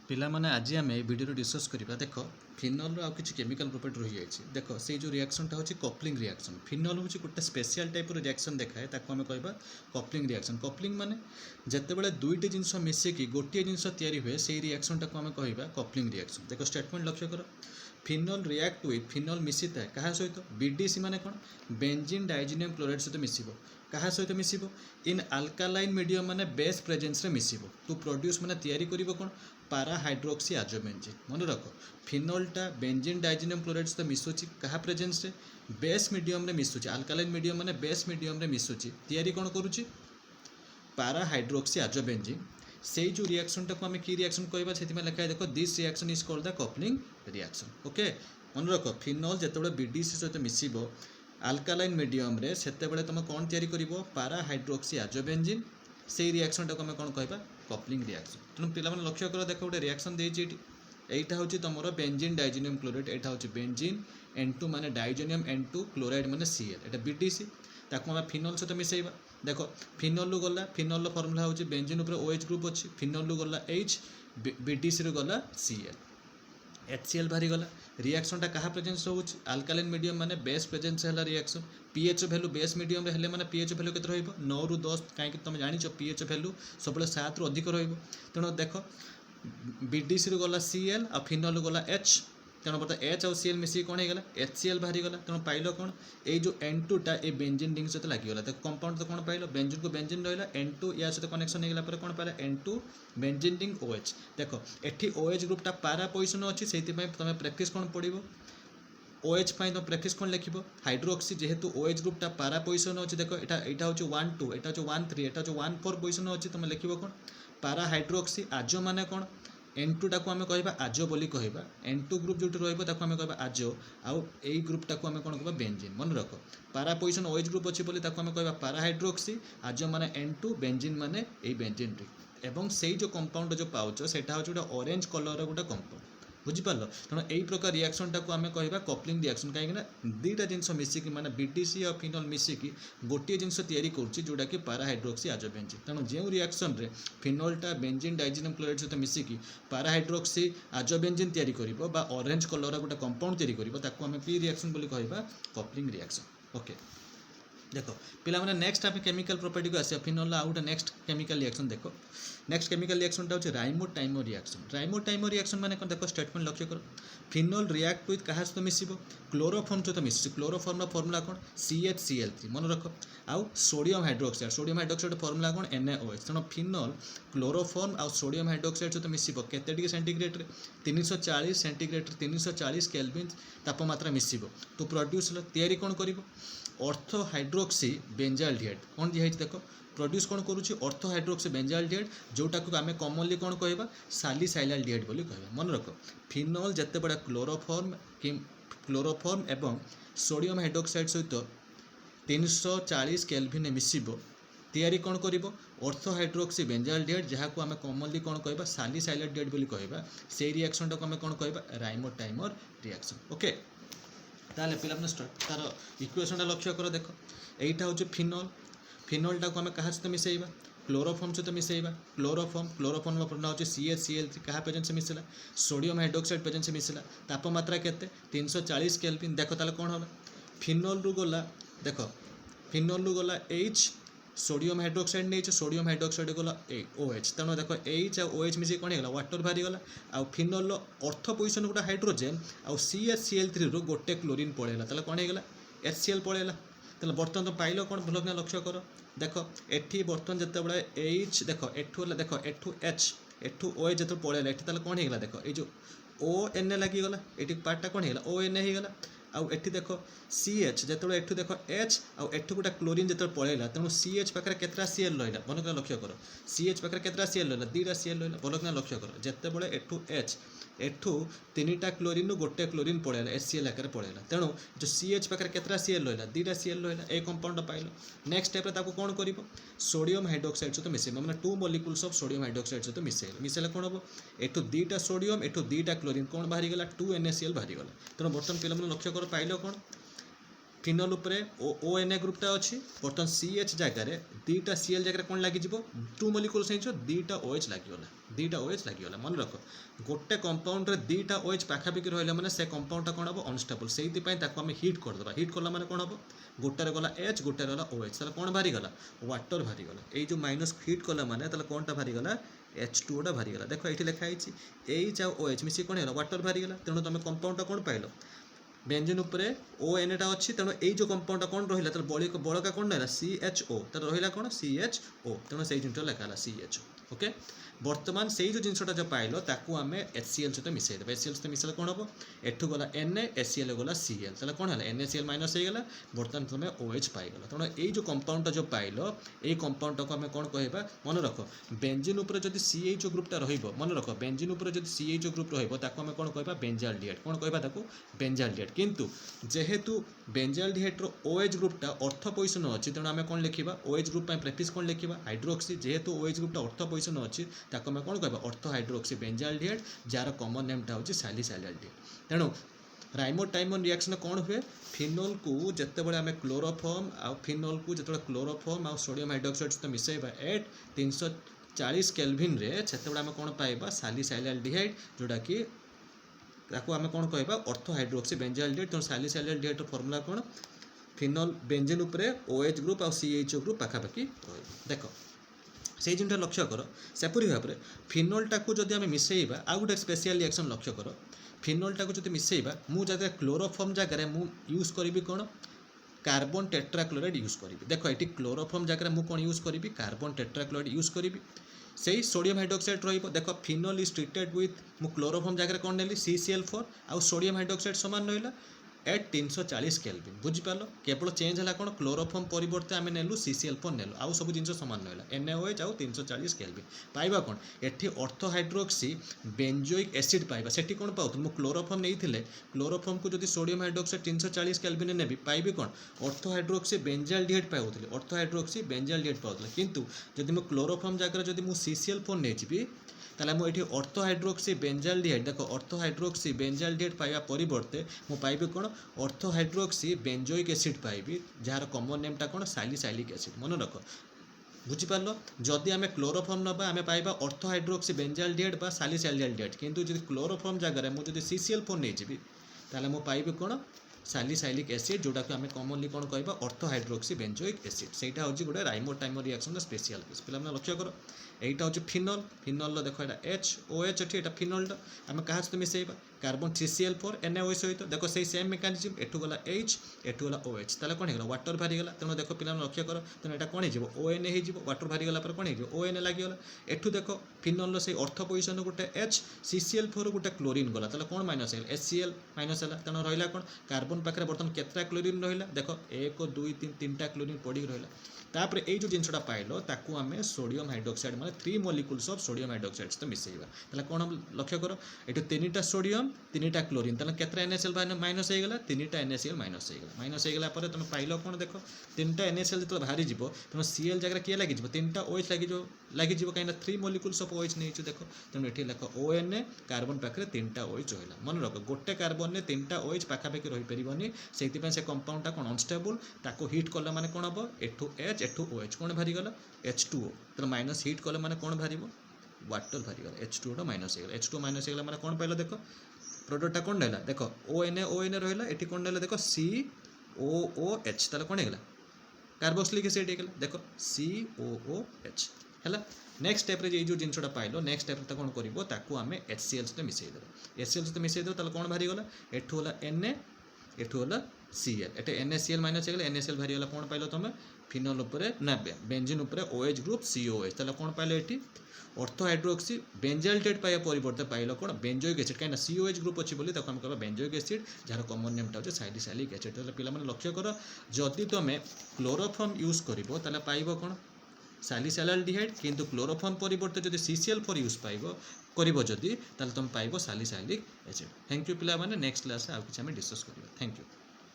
पिला माने आज आम भिडियो डिस्कस करवा देख फिनल आउ कि केमिकल प्रॉपर्टी रही जाए देख से जो रिएक्शनटा हूँ कपलिंग रिएक्शन फिनल हूँ गोटे स्पेशल टाइप रिएक्शन देखाए ताको आम कहवा कपलिंग रिएक्शन कपलिंग माने जितेबाला दुईटी जिनस मिसिकी गोटे जिनस तैयारी हुए से रिएक्शन टाक आम कहवा कपलिंग रिएक्शन देख स्टेटमेंट लक्ष्य कर फिनल रिएक्ट विथ फिनल मिसी था क्या सहित बीडीसी माने कौन बेंजीन डाइजिनियम क्लोराइड सहित मिसिबो क्या सहित मिसिबो इन अल्कालाइन मीडियम माने बेस प्रेजेंस रे मिसिबो टू प्रोड्यूस माने तैयारी करिवो कोन पारा हाइड्रोक्सी आजोबेंजीन मन रख फिनलटा बेंजीन डाइजिनियम क्लोराइड सहित मिसुची क्या प्रेजेंस रे बेस मीडियम रे मिसुची अल्कालाइन मीडियम माने बेस मीडियम रे मिसुची तैयारी कोन करूची पारा हाइड्रोक्सी आजोबेंजीन से जो रिएक्शन टाक आम कि रिएक्शन कहवा से लिखा है देखो this reaction is called the coupling reaction okay मन रख फिनल जिते बीडीसी सहित मिसिबो अल्कालाइन मीडियम रे सेतेबेले तुम कौन तैयारी करिवो पारा हाइड्रोक्सी आजोबेंजीन से रिएक्शन टाक आम कौन कहवा कपलिंग रिएक्शन तेणु पिला लक्ष्य कर देख गोटे रिएक्शन देती एटा हूँ तुम बेंजीन डाइजिनियम क्लोराइड एटा हूँ बेंजीन N2 माने डाइजिनियम N2 क्लोराइड माने Cl एटा बीडीसी ताको आम फिनल सहित मिसेबा देख फिनल गला फिनल फर्मुला हूँ बेंजीन उपर OH ग्रुप अच्छी फिनल गला H बीडीसी रू गला Cl HCl बाहरी गला रिएक्शन टा कहा प्रेजेंस होउछ अल्कालाइन मीडियम माने बेस प्रेजेंस है reaction pH value base medium रे हेले माने पीएच वैल्यू केते रहइबो 9 रु 10 काहे कि तुम जानि छ पीएच वैल्यू सबले 7 रु अधिक रहइबो तेणु देख बीडीसी रू गला Cl आ फिनल गला H तेणु बता H और Cl मिसी कौन होगा HCl बाहरी गला तेणु पाइल कौन ये जो N2 टा ये बेंजीन रिंग सहित लगिगला तो कंपाउंड तो कौन पाइल बेंजीन को बेंजीन रहा N2 या सहित कनेक्शन होगा पर कौन pile N2 benzene ring OH देख एठी OH ग्रुप टा पारा पोजिशन अच्छी से तुम प्रैक्टिस कौन पड़ो OH पाई तुम प्रैक्टिस कौन लिख हाइड्रोक्सी जेहेतु OH ग्रुप टा पारा पोजिशन अच्छी देख यहाँ हूँ 1 2 यहाँ हूँ 1 3 यहाँ हूँ 1 4 पोजिशन अच्छी तुम लिख कौन पारा हाइड्रोक्सी आजो माने कौन N2 टाको आम कहवा आजो बोली कहवा N2 ग्रुप जो रही आम कहवा आजो आउ ए ग्रुप टाको आम कौन कहवा बेंजीन मन रख पारा पोजिशन OH ग्रुप अच्छी बोली आम कहवा पारा हाइड्रोक्सी आजो माने N2 बेंजीन माने ए बेंजीन रे एवं से जो कंपाउंड जो पाउच सेटा हूँ गोटे ऑरेंज कलर गोटे कंपाउंड बुझिपार तेणु यही प्रकार रिएक्शन टाको आम कहवा कपलिंग रिएक्शन कहीं दुईटा जिनस मिसिकी माने बीडीसी और फिनल मिसिकी गोटे जिनस तैयारी करुच्ची जोटा कि पारा हाइड्रोक्सी आजोबेंजीन तेणु जो रिएक्शन रे फिनलटा बेंजीन डाइजिनियम क्लोराइड सहित मिसिकी पारा हाइड्रोक्सी आजोबेंजीन तैयारी करिवो बा ऑरेंज कलर गोटे कंपाउंड तैयारी करिवो ताको आम कि रिएक्शन बोली कहवा कपलिंग रिएक्शन ओके देख पिला माने नेक्स्ट आप केमिकल प्रॉपर्टी को आसिया फिनल आउ गोटे नेक्स्ट केमिकल रिएक्शन देख नेक्स्ट केमिकल रिएक्शन टा होची राइमोटाइमो रिएक्शन माने कोन देखो स्टेटमेंट लक्ष्य कर फिनल रिएक्ट विथ कहा सहित मिसिबो क्लोरोफॉर्म सहित मिसिबो क्लोरोफॉर्म फॉर्मूला कोन CHCl3 मन रख आउ सोडियम हाइड्रोक्साइड फॉर्मूला कोन NaOH तेणु फिनल क्लोरोफॉर्म आउ सोडियम हाइड्रोक्साइड सहित मिसिबो केते डिग्री सेंटीग्रेड रे 340 सेंटीग्रेड 340 केल्विन तापमात्रा मिसिबो तो प्रोड्यूस तैयारी कोन करिवो ऑर्थो हाइड्रोक्सी बेंजाल्डिहाइड कौन दिखाई देख प्रोड्यूस कौन करुच्ची ऑर्थो हाइड्रोक्सी बेंजाल्डिहाइड जोटा को आम कॉमनली कौन कहवा सालिसाइलाल्डिहाइड बोली कहवा मन रख फिनल जिते बड़ा क्लोरोफॉर्म एवं सोडियम हाइड्रोक्साइड सहित 340 केल्विन मिसिबो तैयारी कौन करिवो ऑर्थो हाइड्रोक्सी बेंजाल्डिहाइड जहाँ को आम कॉमनली कौन कहवा सालिसाइलाल्डिहाइड बोली कहवा से रिएक्शन टाको आम कौन कहवा राइमोटाइमर रिएक्शन ओके ताले पिला तार इक्वेशन लक्ष्य कर देख एटा हूँ फिनल टाको आम क्या सहित मिसेबा क्लोरोफॉर्म सहित मिसेबा क्लोरोफॉर्म फॉर्मूला हूँ CHCl3 क्या प्रेजेंस मिसला सोडियम हाइड्रोक्साइड प्रेजेंस मिसला तापमात्रा केते 340 केल्विन देख ताले कौन होगा फिनल रु गला देख फिनल रु गला H सोडियम हाइड्रोक्साइड नहीं सोडियम हाइड्रोक्साइड गला OH तेणु देख H और OH मिसे कौन होगा वाटर बाहरी गला आउ फिनल अर्थ पोजिशन गोटे हाइड्रोजेन आउ CHCl3 रु गोटे क्लोरीन पड़ेगा ताले कौन होगा HCl पड़ेगा तेल बर्तमान तो पाइल कौन भल कि लक्ष्य कर देख एठी बर्तमान जिते बड़े H देख एठू H एठू OH जो पड़ेगा एठी ताले कौन होगा देख ये जो ON लगिगला ये पार्टा कौन होगा ON होगा आउ एठी देख CH जो एठू देख H आउ एठू गोटे क्लोरीन जो पड़ेगा तेणु CH पाखे केतरा Cl रहा भल कि लक्ष्य कर CH पाखे केतरा Cl रहा 2टा Cl रहा भल कि लक्ष्य कर जिते बड़े एठू H एठू 3टा क्लोरीन गोटे क्लोरीन पड़ेगा HCl आकार पड़ेगा तेणु जो CH पाखे केतरा Cl रहा 2टा Cl रहा ए कंपाउंड पाइल नेक्स्ट स्टेप ताको कौन कर सोडियम हाइड्रोक्साइड सहित मिसेबा मैंने 2 मॉलिक्यूल्स ऑफ सोडियम हाइड्रोक्साइड सहित मिसेले कौन हम एठू 2टा सोडियम एठू 2टा क्लोरीन कौन बाहरी गला 2NaCl बाहरी गला तेणु बर्तमान पिला लक्ष्य कर पाइल कौन फिनल उपरे ONA ग्रुपटा अच्छी बर्तमान CH जगार दुईटा Cl जगह कौन लगे टू मलिक्यूल्स हो दुईटा OH लगिगला मन रख गोटे कंपाउंड रे दुईटा OH पाखापाखि रहा मैंने से कंपाउंडटा कौन हम अनस्टेबल से आम हिट करदे हिट कला मैंने कौन हम गोटे गला H गोटे गला OH ताले कौन बाहरीगला वाटर बाहरीगला ये जो माइनस हिट कला मैंने कौनटा बाहरीगला H2O टा बाहरीगला देख ये लिखाई H आ OH मिसी कौन है वाटर बाहरीगला तेणु तुम कंपाउंडटा कौन पाइल बेंजीन उपरे ONA टा अच्छी तेणु ये जो कंपाउंडटा कौन रहा बड़का कौन रहा CHO तर रहा कौन CHO तेणु से जिन लिखा CHO ओके बर्तमान से जो जिनटा जो पाइल ताकू आम HCl सहित मिसेद HCl सहित मिसेल कौन हम एठू गला Na HCl गला Cl ताले कौन है NaCl माइनस हो गला बर्तमान तुम OH पाइगल तेणु ये जो कंपाउंडटा जो पाइल ये कंपाउंडटा को आम कौन कहबा मन रख बेंजीन उपरे जदि CHO ग्रुपटा रहिबो मन रख बेंजीन उपरे जदि CHO ग्रुप रहिबो ताकू आम कौन कहबा बेंजाल्डिहाइड कौन कहबा ताकू बेंजाल्डिहाइड किंतु जेहेतु बेंजाल्डिहाइड रो OH ग्रुपटा ऑर्थो पोजिशन अछि तेणु आम कौन लिखिबा OH ग्रुप पय प्रेफिक्स कौन लिखिबा हाइड्रोक्सी जेहेतु OH ग्रुपटा ऑर्थो पोजिशन अछि ताको आम कौन कहबा ऑर्थो हाइड्रोक्सी बेंजाल्डिहाइड जार कॉमन नेमटा होछि सैलिसाइलाल्डिहाइड तेणु राइमोटाइमन रिएक्शन कौन हुए फिनोल को जितेबाला आम क्लोरोफॉर्म आ फिनोल को जो क्लोरोफॉर्म आ सोडियम हाइड्रोक्साइड सहित मिसेबा एट 340 केल्विन रे सेतेबेले आम कौन पाइबा सैलिसाइलाल्डिहाइड जोटा कि ताको आम कौन कहबा ऑर्थो हाइड्रोक्सी बेंजाल्डिहाइड तेणु सैलिसाइलाल्डिहाइड फॉर्मूला कौन फिनोल बेंजीन उपरे OH ग्रुप आ CHO ग्रुप पाखापाखि देख से जिनटा लक्ष्य कर सेपरी भाव में फिनोलटा को जब आम मिसेबा आ गोटे स्पेशल रिएक्शन लक्ष्य कर फिनोलटा को जब मिसेबा मुझे क्लोरोफॉर्म जगह मु यूज करी कौन कार्बन टेट्राक्लोराइड यूज करी देख ये क्लोरोफॉर्म जगह मु कौन यूज करी कार्बन टेट्राक्लोराइड यूज करी से सोडियम हाइड्रोक्साइड रहिबो देख फिनोल इज ट्रीटेड विथ मु क्लोरोफॉर्म जगह कौन नेली CCl4 आउ सोडियम हाइड्रोक्साइड सामान रहा एट 340 केल्विन बुझिपार केवल चेंज है कौन क्लोरोफॉर्म परिवर्ते आम नेलु CCl4 नेलु आउ सब जिन सामान रहा NaOH आउ 340 केल्विन पाइबा कौन एठी ऑर्थो हाइड्रोक्सी बेंजोइक एसिड पाइबा सेठी कौन पाउथु मु क्लोरोफॉर्म नहीं क्लोरोफॉर्म को जदि सोडियम हाइड्रोक्साइड 340 केल्विन नेबी पाइबे कौन ऑर्थो हाइड्रोक्सी बेंजाल्डिहाइड पाउथुली ऑर्थो हाइड्रोक्सी बेंजाल्डिहाइड पाउथुली किंतु जदि मु क्लोरोफॉर्म जगह जदि मु CCl4 नेजिबी ताले मु एठी ऑर्थो हाइड्रोक्सी बेंजाल्डिहाइड देखो ऑर्थो हाइड्रोक्सी बेंजाल्डिहाइड पाइबा परिवर्ते मु पाइबे कौन ऑर्थो हाइड्रोक्सी बेंजोइक एसिड पाइबी जार कॉमन नेमटा कौन सैलिसाइलिक एसिड मन रख बुझिपार जदि आम क्लोरोफॉर्म नबा आम पाइबा ऑर्थो हाइड्रोक्सी बेंजाल्डिहाइड बा सैलिसाइलाल्डिहाइड किंतु जदि क्लोरोफॉर्म जगह मुझे CCl4 नहीं जी ताले मु पाइबे कौन सैलिसाइलिक एसिड जोटा कि आम कॉमनली कौन कहबा ऑर्थो हाइड्रोक्सी बेंजोइक एसिड सेटा होची गोटे राइमोटाइमर रिएक्शन स्पेशल केस पिला माने लक्ष्य करो एटा होची फिनोल फिनोल देखो एटा HOH एठी एटा फिनोल आम कहा सहित मिसेबा कार्बन CCl4 NaOH सहित देखो से सेम मेकानिज्म एठु गला H एठु गला OH ताले कोन हेगला वाटर भारी गला तेनो देखो पिला लक्ष्य करो तेनो एटा कोन हे जिवो ONA हे जिवो वाटर भारी गला पर कोन हे जिवो ONA लागि गला एठु देखो फिनोल रो से ऑर्थो पोजीशन गोटे H CCl4 गोटे क्लोरीन गला ताले कोन माइनस हेल HCl माइनस हला तेनो रहिला कोन कार्बन पाखरे बर्तन केतरा क्लोरीन रहिला देखो 1 2 3 तीनटा क्लोरीन पड़ी रहिला तापर ए जो जिनसटा पाइलो ताकू आम सोडियम हाइड्रोक्साइड माने 3 मॉलिक्यूल्स ऑफ सोडियम हाइड्रोक्साइड तो मिसेइबा ताले कोन हम लक्ष्य करो एटो 3टा सोडियम 3टा क्लोरीन ताले केतरा NaCl माइनस हो गला 3टा NaCl माइनस हो गला पर तुम पाइलो कोन देखो 3टा NaCl जतो बाहरी जिवो तुम Cl जगह के लागि जिवो 3टा OH लागि जिवो काइना 3 मॉलिक्यूल्स ऑफ OH नै छु देखो तेनु एठी लेखो ONA कार्बन पाखरे 3टा OH रहिला मन रखो गोटे कार्बन ने 3टा OH पाखा पाखि रहि परिबनी सेति पे से कंपाउंडटा कोन अनस्टेबल ताको हिट करला माने कोन हबो एठु H एठु OH कोन भारी गला H2O तो माइनस हिट कले माने कोन भारीबो वाटर भारी गला H2O टा माइनस हो गला H2O माइनस हो गला माने कोन पाइलो देखो प्रोडक्टटा कोन देला देखो ONA रहला एठी कोन देला देखो COOH ताले कोन हेगला कार्बोक्सिलिक एसिड हेगला देखो COOH हैला नेक्स्ट स्टेप रे जो जिनसटा पाइलो नेक्स्ट स्टेप ता कोन करिवो ताकू आमे HCl सहित मिसेइ देबो HCl सहित मिसेइ देबो ताले कोन भारी गला एठु होला Na एठु होला Cl एटे NaCl माइनस हेगला NaCl भारी गला कोन पाइलो तमे फिनोल उपरे ना बेंजीन उपरे OH ग्रुप COH ताले कोन पाइलो एठी ऑर्थो हाइड्रोक्सी बेंजाल्डिहाइड पाया परिवर्ते पाइलो कोन बेंजोइक एसिड काइना COH ग्रुप अछि बोली ताको हम कहबा बेंजोइक एसिड जार कॉमन नेमटा होचे सैलिसाइलिक एसिड ताले पिला माने लक्ष्य करो जदि तमे क्लोरोफॉर्म यूज करिवो ताले पाइबो कोन सैलिसाइलाल्डिहाइड किंतु क्लोरोफॉर्म परिवर्ते जदि CCl4 यूज पाइबो करिवो जदि ताले तुम पाइबो सैलिसाइलिक एसिड थैंक यू पिला माने नेक्स्ट क्लास आ किछ हम डिस्कस करिवो थैंक यू।